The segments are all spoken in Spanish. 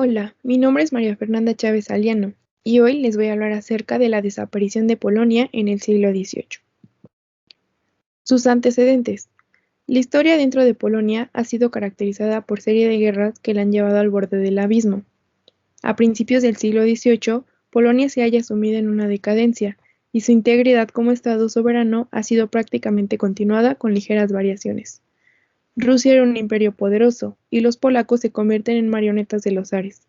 Hola, mi nombre es María Fernanda Chávez Aliano y hoy les voy a hablar acerca de la desaparición de Polonia en el siglo XVIII. Sus antecedentes. La historia dentro de Polonia ha sido caracterizada por serie de guerras que la han llevado al borde del abismo. A principios del siglo XVIII, Polonia se halla sumida en una decadencia y su integridad como Estado soberano ha sido prácticamente continuada con ligeras variaciones. Rusia era un imperio poderoso y los polacos se convierten en marionetas de los zares.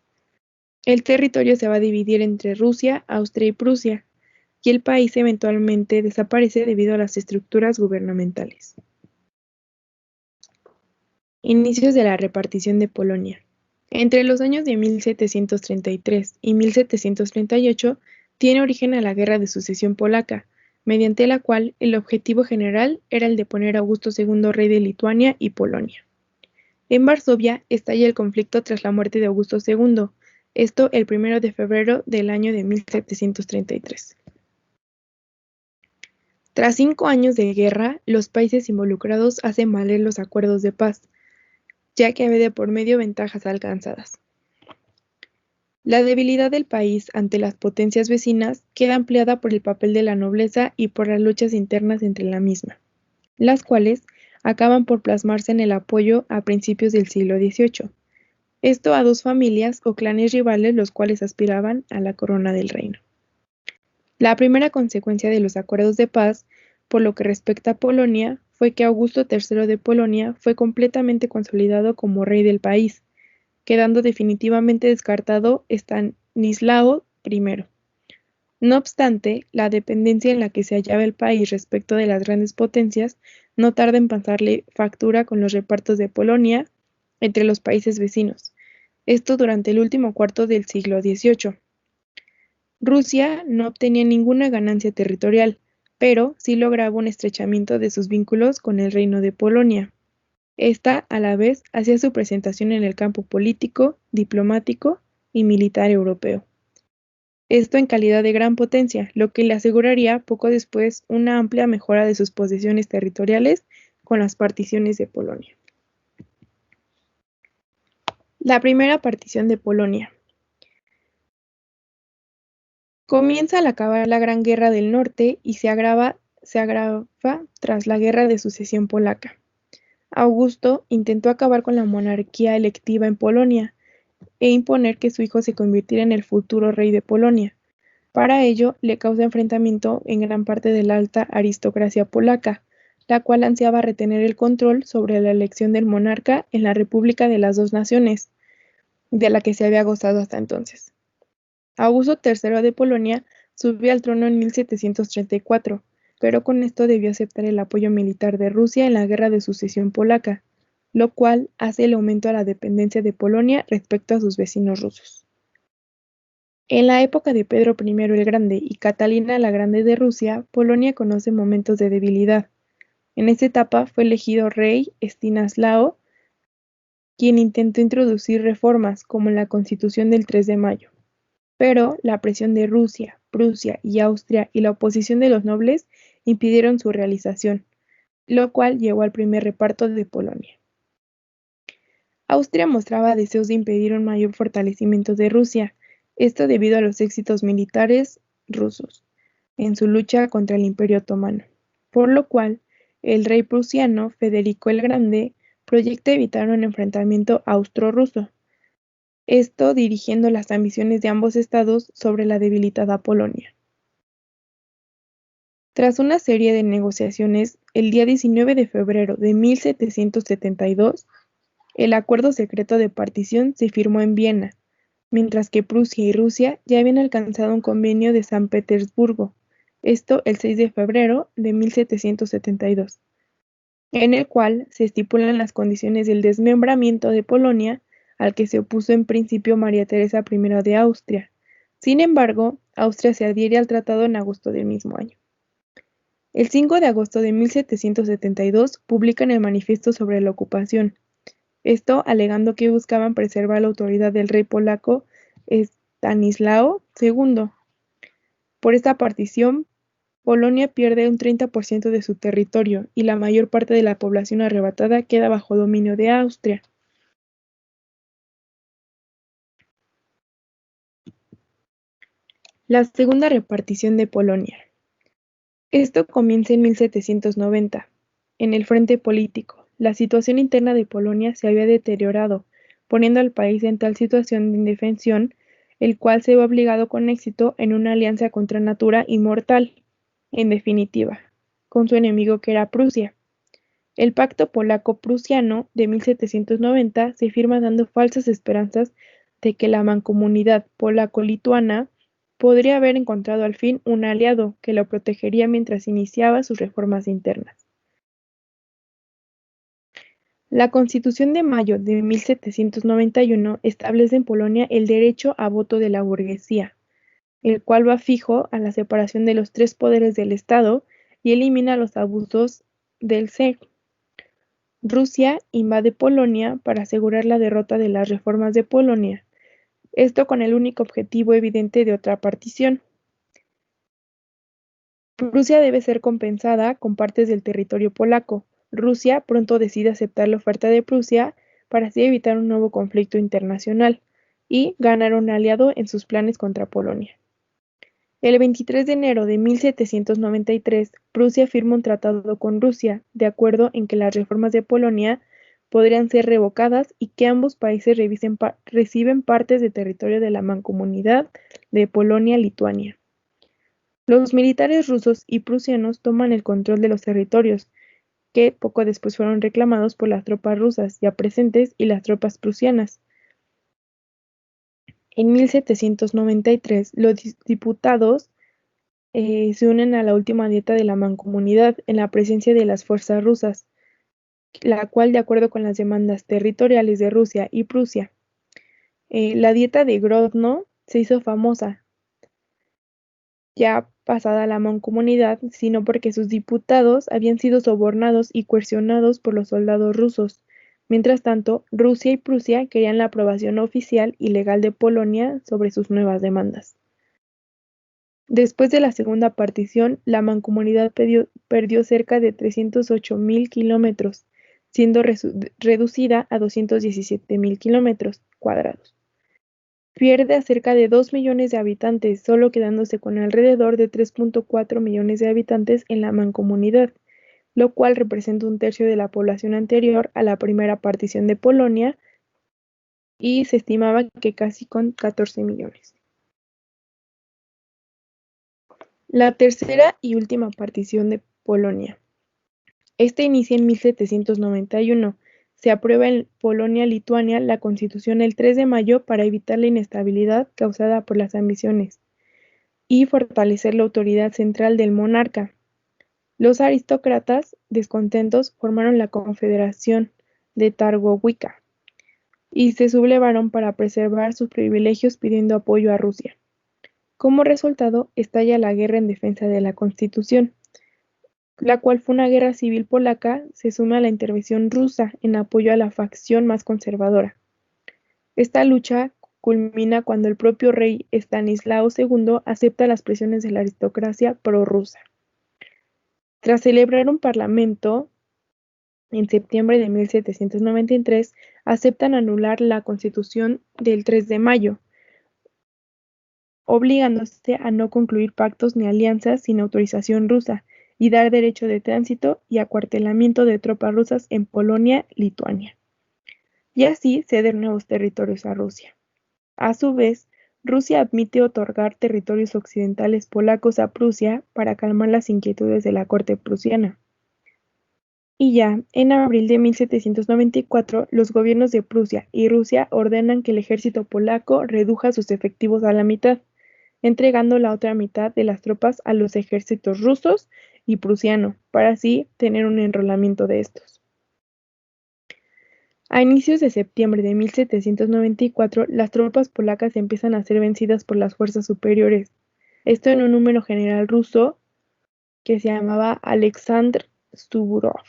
El territorio se va a dividir entre Rusia, Austria y Prusia, y el país eventualmente desaparece debido a las estructuras gubernamentales. Inicios de la repartición de Polonia. Entre los años de 1733 y 1738 tiene origen a la Guerra de Sucesión Polaca, mediante la cual el objetivo general era el de poner a Augusto II rey de Lituania y Polonia. En Varsovia estalla el conflicto tras la muerte de Augusto II, esto el 1 de febrero del año de 1733. Tras 5 años de guerra, los países involucrados hacen valer los acuerdos de paz, ya que había de por medio ventajas alcanzadas. La debilidad del país ante las potencias vecinas queda ampliada por el papel de la nobleza y por las luchas internas entre la misma, las cuales acaban por plasmarse en el apoyo a principios del siglo XVIII. Esto a dos familias o clanes rivales los cuales aspiraban a la corona del reino. La primera consecuencia de los acuerdos de paz, por lo que respecta a Polonia, fue que Augusto III de Polonia fue completamente consolidado como rey del país, quedando definitivamente descartado Estanislao I. No obstante, la dependencia en la que se hallaba el país respecto de las grandes potencias no tarda en pasarle factura con los repartos de Polonia entre los países vecinos, esto durante el último cuarto del siglo XVIII. Rusia no obtenía ninguna ganancia territorial, pero sí lograba un estrechamiento de sus vínculos con el Reino de Polonia. Esta, a la vez, hacía su presentación en el campo político, diplomático y militar europeo. Esto en calidad de gran potencia, lo que le aseguraría poco después una amplia mejora de sus posesiones territoriales con las particiones de Polonia. La primera partición de Polonia. Comienza al acabar la Gran Guerra del Norte y se agrava tras la Guerra de Sucesión Polaca. Augusto intentó acabar con la monarquía electiva en Polonia e imponer que su hijo se convirtiera en el futuro rey de Polonia. Para ello, le causa enfrentamiento en gran parte de la alta aristocracia polaca, la cual ansiaba retener el control sobre la elección del monarca en la República de las Dos Naciones, de la que se había gozado hasta entonces. Augusto III de Polonia subió al trono en 1734, pero con esto debió aceptar el apoyo militar de Rusia en la Guerra de Sucesión Polaca, lo cual hace el aumento a la dependencia de Polonia respecto a sus vecinos rusos. En la época de Pedro I el Grande y Catalina la Grande de Rusia, Polonia conoce momentos de debilidad. En esta etapa fue elegido rey Estanislao, quien intentó introducir reformas como la Constitución del 3 de mayo. Pero la presión de Rusia, Prusia y Austria y la oposición de los nobles impidieron su realización, lo cual llevó al primer reparto de Polonia. Austria mostraba deseos de impedir un mayor fortalecimiento de Rusia, esto debido a los éxitos militares rusos en su lucha contra el Imperio Otomano, por lo cual el rey prusiano Federico el Grande proyecta evitar un enfrentamiento austro-ruso, esto dirigiendo las ambiciones de ambos estados sobre la debilitada Polonia. Tras una serie de negociaciones, el día 19 de febrero de 1772, el acuerdo secreto de partición se firmó en Viena, mientras que Prusia y Rusia ya habían alcanzado un convenio de San Petersburgo, esto el 6 de febrero de 1772, en el cual se estipulan las condiciones del desmembramiento de Polonia, al que se opuso en principio María Teresa I de Austria. Sin embargo, Austria se adhiere al tratado en agosto del mismo año. El 5 de agosto de 1772 publican el Manifiesto sobre la Ocupación, esto alegando que buscaban preservar la autoridad del rey polaco Estanislao II. Por esta partición, Polonia pierde un 30% de su territorio y la mayor parte de la población arrebatada queda bajo dominio de Austria. La segunda repartición de Polonia. Esto comienza en 1790. En el frente político, la situación interna de Polonia se había deteriorado, poniendo al país en tal situación de indefensión, el cual se vio obligado con éxito en una alianza contra natura y mortal, en definitiva, con su enemigo que era Prusia. El Pacto Polaco-Prusiano de 1790 se firma dando falsas esperanzas de que la mancomunidad polaco-lituana podría haber encontrado al fin un aliado que lo protegería mientras iniciaba sus reformas internas. La Constitución de mayo de 1791 establece en Polonia el derecho a voto de la burguesía, el cual va fijo a la separación de los tres poderes del Estado y elimina los abusos del Sejm. Rusia invade Polonia para asegurar la derrota de las reformas de Polonia, esto con el único objetivo evidente de otra partición. Prusia debe ser compensada con partes del territorio polaco. Rusia pronto decide aceptar la oferta de Prusia para así evitar un nuevo conflicto internacional y ganar un aliado en sus planes contra Polonia. El 23 de enero de 1793, Prusia firma un tratado con Rusia, de acuerdo en que las reformas de Polonia podrían ser revocadas y que ambos países reciben partes de territorio de la mancomunidad de Polonia-Lituania. Los militares rusos y prusianos toman el control de los territorios, que poco después fueron reclamados por las tropas rusas ya presentes y las tropas prusianas. En 1793, los diputados se unen a la última dieta de la mancomunidad en la presencia de las fuerzas rusas, la cual, de acuerdo con las demandas territoriales de Rusia y Prusia, la dieta de Grodno se hizo famosa, ya pasada la mancomunidad, sino porque sus diputados habían sido sobornados y coercionados por los soldados rusos. Mientras tanto, Rusia y Prusia querían la aprobación oficial y legal de Polonia sobre sus nuevas demandas. Después de la segunda partición, la mancomunidad perdió cerca de 308.000 kilómetros, siendo reducida a 217.000 kilómetros cuadrados. Pierde a cerca de 2 millones de habitantes, solo quedándose con alrededor de 3.4 millones de habitantes en la mancomunidad, lo cual representa un tercio de la población anterior a la primera partición de Polonia, y se estimaba que casi con 14 millones. La tercera y última partición de Polonia. Esta inicia en 1791. Se aprueba en Polonia-Lituania la Constitución el 3 de mayo para evitar la inestabilidad causada por las ambiciones y fortalecer la autoridad central del monarca. Los aristócratas, descontentos, formaron la Confederación de Targowica y se sublevaron para preservar sus privilegios pidiendo apoyo a Rusia. Como resultado, estalla la guerra en defensa de la Constitución, la cual fue una guerra civil polaca. Se suma a la intervención rusa en apoyo a la facción más conservadora. Esta lucha culmina cuando el propio rey Estanislao II acepta las presiones de la aristocracia prorrusa. Tras celebrar un parlamento en septiembre de 1793, aceptan anular la Constitución del 3 de mayo, obligándose a no concluir pactos ni alianzas sin autorización rusa, y dar derecho de tránsito y acuartelamiento de tropas rusas en Polonia-Lituania, y así ceder nuevos territorios a Rusia. A su vez, Rusia admite otorgar territorios occidentales polacos a Prusia para calmar las inquietudes de la corte prusiana. Y ya, en abril de 1794, los gobiernos de Prusia y Rusia ordenan que el ejército polaco reduja sus efectivos a la mitad, entregando la otra mitad de las tropas a los ejércitos rusos y prusiano, para así tener un enrolamiento de estos. A inicios de septiembre de 1794, las tropas polacas empiezan a ser vencidas por las fuerzas superiores, esto en un número general ruso que se llamaba Alexander Suvorov,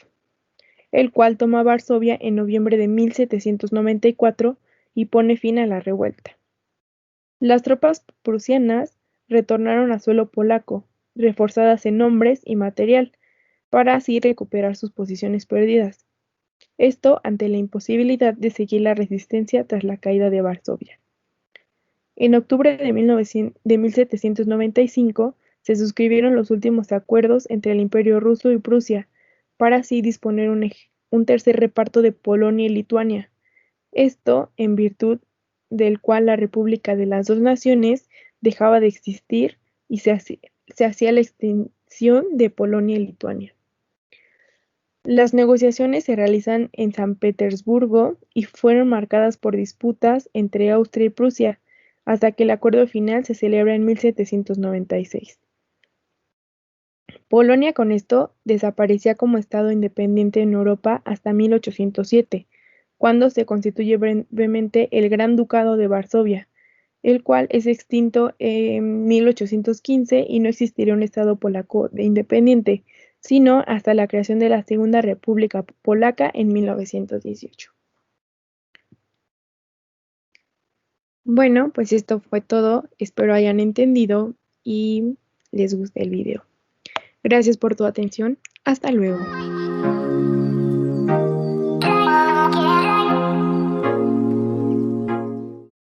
el cual toma Varsovia en noviembre de 1794 y pone fin a la revuelta. Las tropas prusianas retornaron a suelo polaco, reforzadas en hombres y material, para así recuperar sus posiciones perdidas. Esto ante la imposibilidad de seguir la resistencia tras la caída de Varsovia. En octubre de 1795 se suscribieron los últimos acuerdos entre el Imperio ruso y Prusia, para así disponer un tercer reparto de Polonia y Lituania. Esto en virtud del cual la República de las dos naciones dejaba de existir y se hacía la extinción de Polonia y Lituania. Las negociaciones se realizan en San Petersburgo y fueron marcadas por disputas entre Austria y Prusia, hasta que el acuerdo final se celebra en 1796. Polonia con esto desaparecía como estado independiente en Europa hasta 1807, cuando se constituye brevemente el Gran Ducado de Varsovia, el cual es extinto en 1815 y no existiría un estado polaco independiente, sino hasta la creación de la Segunda República Polaca en 1918. Bueno, pues esto fue todo, espero hayan entendido y les guste el video. Gracias por tu atención, hasta luego.